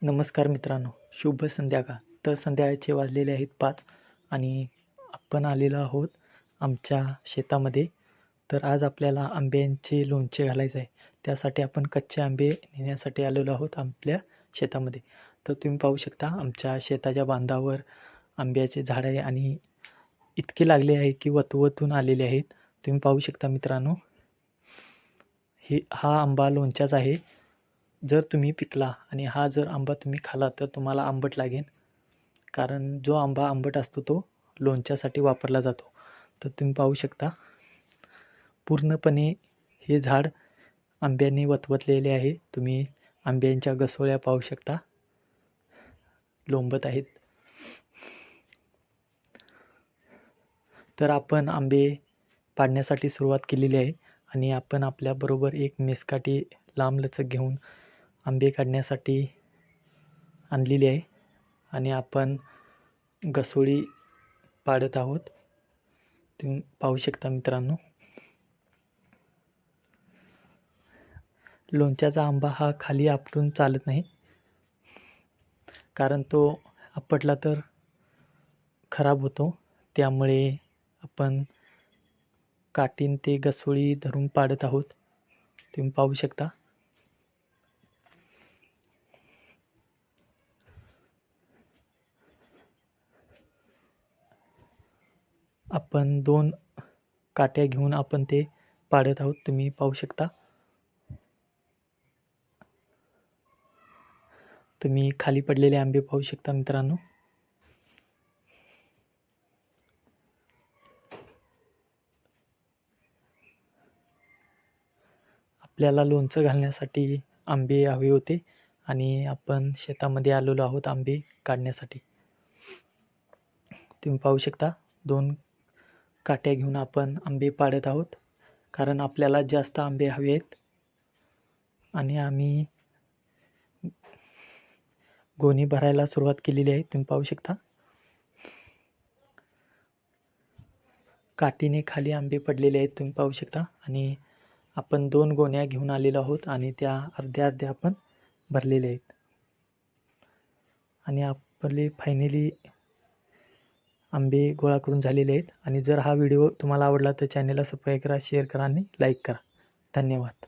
नमस्कार मित्रांनो, शुभ संध्याकाळ. तर संध्याकाळचे वाजलेले आहेत 5 आणि आपण आलेलो आहोत आमच्या शेतामध्ये. तर आज आपल्याला आंब्यांचे लोणचे घालायचं आहे. त्यासाठी आपण कच्चे आंबे नेण्यासाठी आलेलो आहोत आपल्या शेतामध्ये. तर तुम्ही पाहू शकता आमच्या शेताच्या बांधावर आंब्याचे झाड आहे आणि इतके लागले आहे की वतवतून आलेले आहेत. तुम्ही पाहू शकता मित्रांनो, हा आंबा लोणच्याचा आहे. जर तुम्ही पिकला आणि हा जर आंबा तुम्ही खाला तर तुम्हाला आंबट लागेल, कारण जो आंबा आंबट असतो तो लोणच्यासाठी वापरला जातो. तर तुम्ही पाहू शकता पूर्णपणे हे झाड आंब्याने वतवतलेले आहे. तुम्ही आंब्यांच्या गसोळ्या पाहू शकता, लोंबत आहेत. तर आपण आंबे पाडण्यासाठी सुरुवात केलेली आहे आणि आपण आपल्याबरोबर एक मेसकाठी लांबलचक घेऊन आंबे काढण्यासाठी आणलेली आहे आणि आपण गसोळी पाडत आहोत. तुम्ही पाहू शकता मित्रांनो, लोणच्याचा आंबा हा खाली आपटून चालत नाही, कारण तो आपटला तर खराब होतो. त्यामुळे आपण काठीने ते गसोळी धरून पाडत आहोत. तुम्ही पाहू शकता. आपण 2 काट्या घेऊन आपण ते पाडत आहोत. तुम्ही पाहू शकता. तुम्ही खाली पडलेले आंबे पाहू शकता मित्रांनो. आपल्याला लोणचं घालण्यासाठी आंबे हवे होते आणि आपण शेतामध्ये आलेलो आहोत आंबे काढण्यासाठी. तुम्ही पाहू शकता 2 काट्या घेऊन आपण आंबे पाडत आहोत, कारण आपल्याला जास्त आंबे हवे आहेत आणि आम्ही गोणी भरायला सुरुवात केलेली आहे. तुम्ही पाहू शकता काठीने खाली आंबे पडलेले आहेत. तुम्ही पाहू शकता आणि आपण 2 गोण्या घेऊन आलेलो आहोत आणि त्या अर्ध्या अर्ध्या आपण भरलेल्या आहेत आणि आपले फायनली आंबे गोळा करून झालेले आहेत. आणि जर हा व्हिडिओ तुम्हाला आवडला तर चॅनलला सबस्क्राईब करा, शेअर करा आणि लाईक करा. धन्यवाद.